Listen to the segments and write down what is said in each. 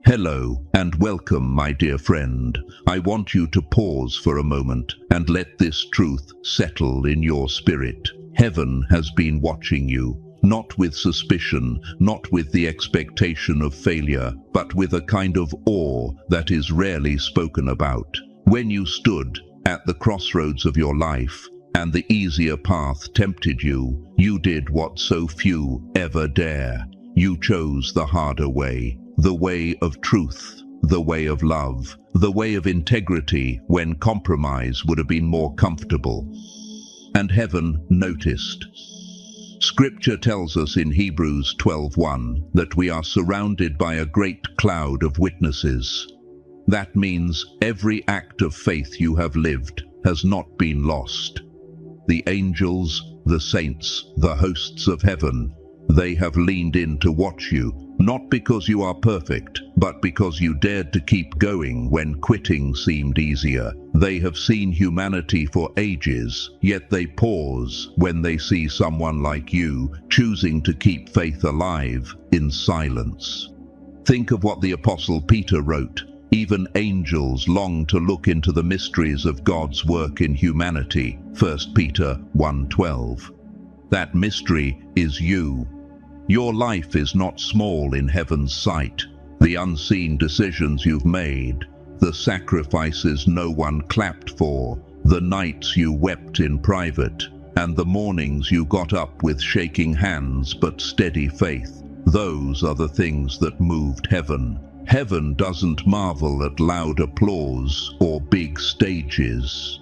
Hello and welcome, my dear friend. I want you to pause for a moment and let this truth settle in your spirit. Heaven has been watching you, not with suspicion, not with the expectation of failure, but with a kind of awe that is rarely spoken about. When you stood at the crossroads of your life, and the easier path tempted you, you did what so few ever dare. You chose the harder way. The way of truth, the way of love, the way of integrity when compromise would have been more comfortable. And heaven noticed. Scripture tells us in Hebrews 12:1 that we are surrounded by a great cloud of witnesses. That means every act of faith you have lived has not been lost. The angels, the saints, the hosts of heaven, they have leaned in to watch you, not because you are perfect, but because you dared to keep going when quitting seemed easier. They have seen humanity for ages, yet they pause when they see someone like you choosing to keep faith alive in silence. Think of what the Apostle Peter wrote. Even angels long to look into the mysteries of God's work in humanity. 1 Peter 1:12. That mystery is you. Your life is not small in heaven's sight. The unseen decisions you've made, the sacrifices no one clapped for, the nights you wept in private, and the mornings you got up with shaking hands but steady faith, those are the things that moved heaven. Heaven doesn't marvel at loud applause or big stages.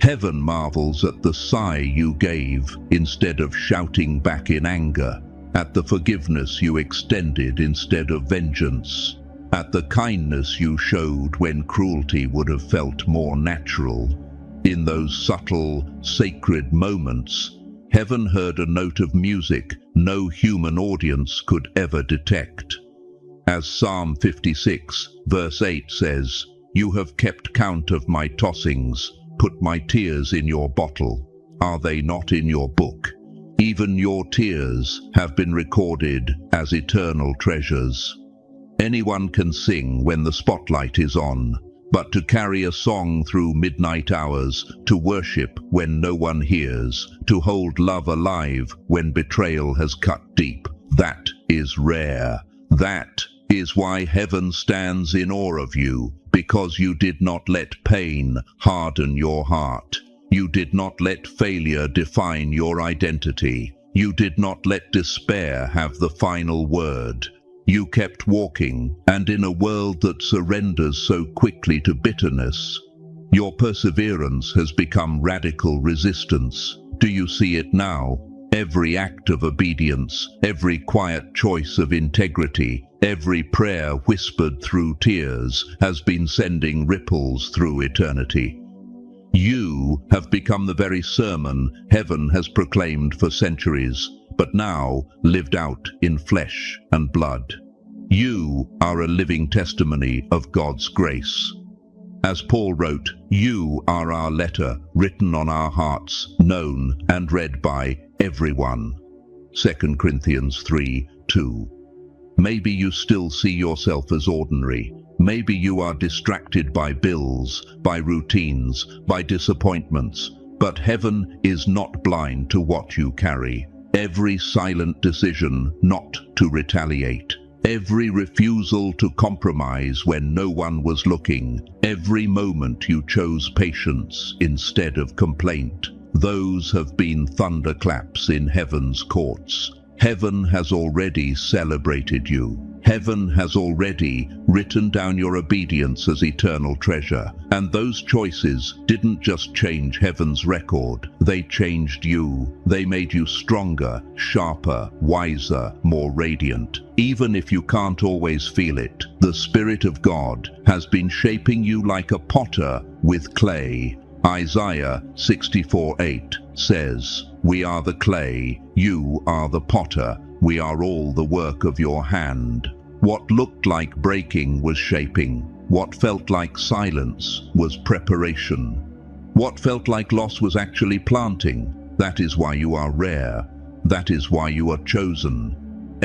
Heaven marvels at the sigh you gave instead of shouting back in anger, at the forgiveness you extended instead of vengeance, at the kindness you showed when cruelty would have felt more natural. In those subtle, sacred moments, heaven heard a note of music no human audience could ever detect. As Psalm 56, verse 8 says, "You have kept count of my tossings, put my tears in your bottle. Are they not in your book? Even your tears have been recorded as eternal treasures." Anyone can sing when the spotlight is on, but to carry a song through midnight hours, to worship when no one hears, to hold love alive when betrayal has cut deep, that is rare. That is why heaven stands in awe of you, because you did not let pain harden your heart. You did not let failure define your identity. You did not let despair have the final word. You kept walking, and in a world that surrenders so quickly to bitterness, your perseverance has become radical resistance. Do you see it now? Every act of obedience, every quiet choice of integrity, every prayer whispered through tears has been sending ripples through eternity. You have become the very sermon heaven has proclaimed for centuries, but now lived out in flesh and blood. You are a living testimony of God's grace. As Paul wrote, you are our letter, written on our hearts, known and read by everyone. 2 Corinthians 3:2. Maybe you still see yourself as ordinary. Maybe you are distracted by bills, by routines, by disappointments, but heaven is not blind to what you carry. Every silent decision not to retaliate, every refusal to compromise when no one was looking, every moment you chose patience instead of complaint, those have been thunderclaps in heaven's courts. Heaven has already celebrated you. Heaven has already written down your obedience as eternal treasure. And those choices didn't just change heaven's record, they changed you. They made you stronger, sharper, wiser, more radiant. Even if you can't always feel it, the Spirit of God has been shaping you like a potter with clay. Isaiah 64:8 says, "We are the clay, you are the potter, we are all the work of your hand." What looked like breaking was shaping. What felt like silence was preparation. What felt like loss was actually planting. That is why you are rare. That is why you are chosen.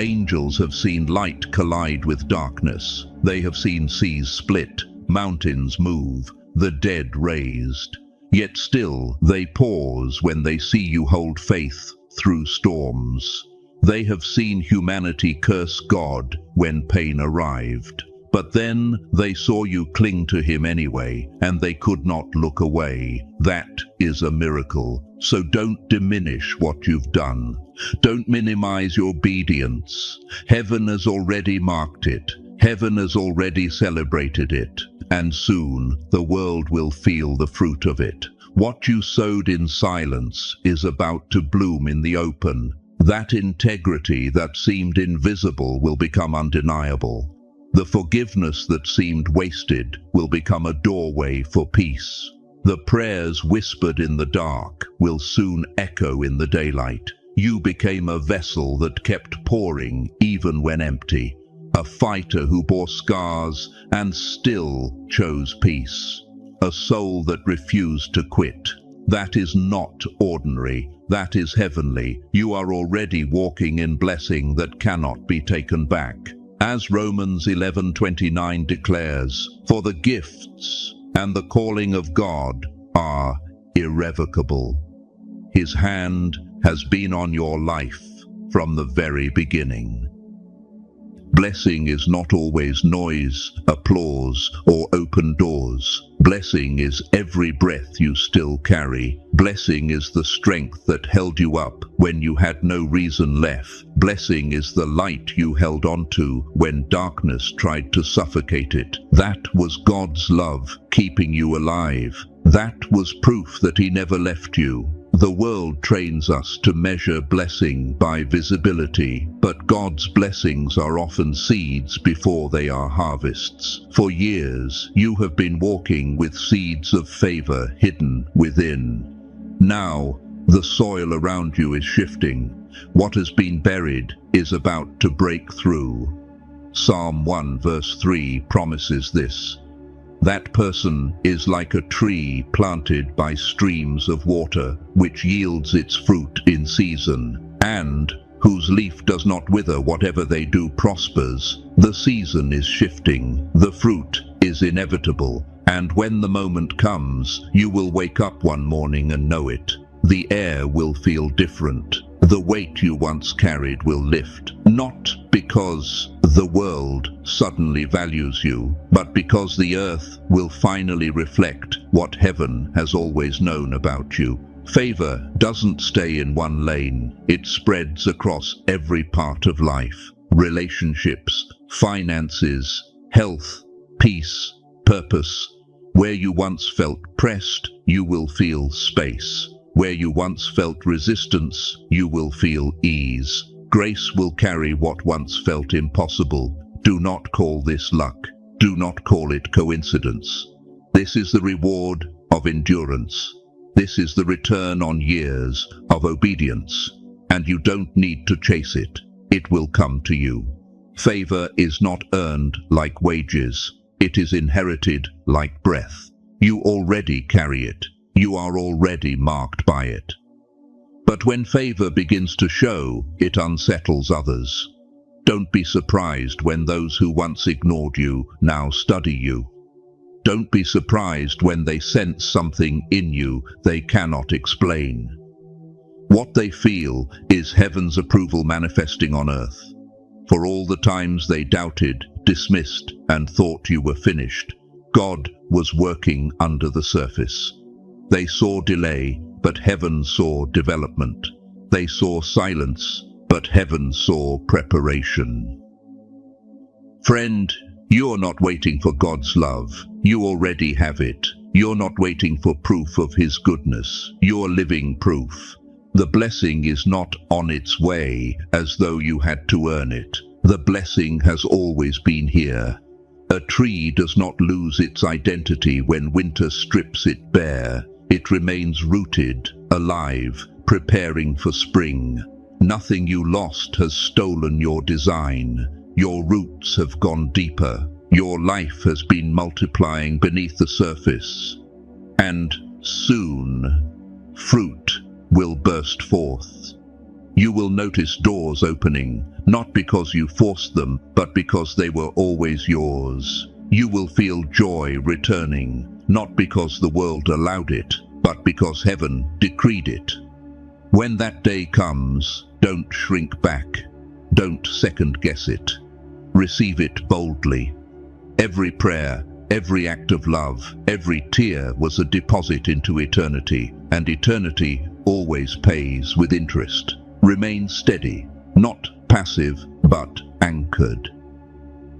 Angels have seen light collide with darkness. They have seen seas split, mountains move, the dead raised. Yet still they pause when they see you hold faith through storms. They have seen humanity curse God when pain arrived. But then they saw you cling to him anyway, and they could not look away. That is a miracle. So don't diminish what you've done. Don't minimize your obedience. Heaven has already marked it. Heaven has already celebrated it. And soon the world will feel the fruit of it. What you sowed in silence is about to bloom in the open. That integrity that seemed invisible will become undeniable. The forgiveness that seemed wasted will become a doorway for peace. The prayers whispered in the dark will soon echo in the daylight. You became a vessel that kept pouring even when empty. A fighter who bore scars and still chose peace. A soul that refused to quit. That is not ordinary. That is heavenly. You are already walking in blessing that cannot be taken back. As Romans 11:29 declares, for the gifts and the calling of God are irrevocable. His hand has been on your life from the very beginning. Blessing is not always noise, applause, or open doors. Blessing is every breath you still carry. Blessing is the strength that held you up when you had no reason left. Blessing is the light you held onto when darkness tried to suffocate it. That was God's love keeping you alive. That was proof that he never left you. The world trains us to measure blessing by visibility, but God's blessings are often seeds before they are harvests. For years, you have been walking with seeds of favor hidden within. Now, the soil around you is shifting. What has been buried is about to break through. Psalm 1 verse 3 promises this. That person is like a tree planted by streams of water, which yields its fruit in season, and whose leaf does not wither. Whatever they do prospers. The season is shifting. The fruit is inevitable. And when the moment comes, you will wake up one morning and know it. The air will feel different. The weight you once carried will lift, not because the world suddenly values you, but because the earth will finally reflect what heaven has always known about you. Favor doesn't stay in one lane. It spreads across every part of life. Relationships, finances, health, peace, purpose. Where you once felt pressed, you will feel space. Where you once felt resistance, you will feel ease. Grace will carry what once felt impossible. Do not call this luck. Do not call it coincidence. This is the reward of endurance. This is the return on years of obedience. And you don't need to chase it. It will come to you. Favor is not earned like wages. It is inherited like breath. You already carry it. You are already marked by it. But when favor begins to show, it unsettles others. Don't be surprised when those who once ignored you now study you. Don't be surprised when they sense something in you they cannot explain. What they feel is heaven's approval manifesting on earth. For all the times they doubted, dismissed, and thought you were finished, God was working under the surface. They saw delay, but heaven saw development. They saw silence, but heaven saw preparation. Friend, you're not waiting for God's love. You already have it. You're not waiting for proof of His goodness. You're living proof. The blessing is not on its way as though you had to earn it. The blessing has always been here. A tree does not lose its identity when winter strips it bare. It remains rooted, alive, preparing for spring. Nothing you lost has stolen your design. Your roots have gone deeper. Your life has been multiplying beneath the surface. And soon, fruit will burst forth. You will notice doors opening, not because you forced them, but because they were always yours. You will feel joy returning, not because the world allowed it, but because heaven decreed it. When that day comes, don't shrink back. Don't second-guess it. Receive it boldly. Every prayer, every act of love, every tear was a deposit into eternity, and eternity always pays with interest. Remain steady, not passive, but anchored.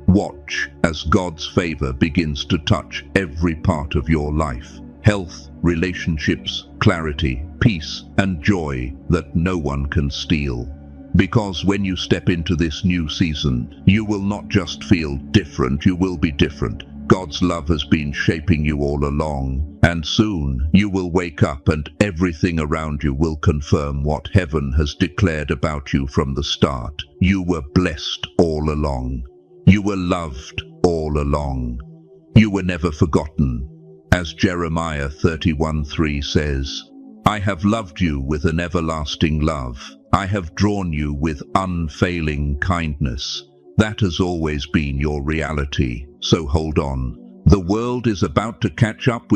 Watch as God's favor begins to touch every part of your life. Health, relationships, clarity, peace, and joy that no one can steal. Because when you step into this new season, you will not just feel different, you will be different. God's love has been shaping you all along, and soon you will wake up and everything around you will confirm what heaven has declared about you from the start. You were blessed all along. You were loved all along. You were never forgotten. As Jeremiah 31:3 says, I have loved you with an everlasting love. I have drawn you with unfailing kindness. That has always been your reality, so hold on. The world is about to catch up with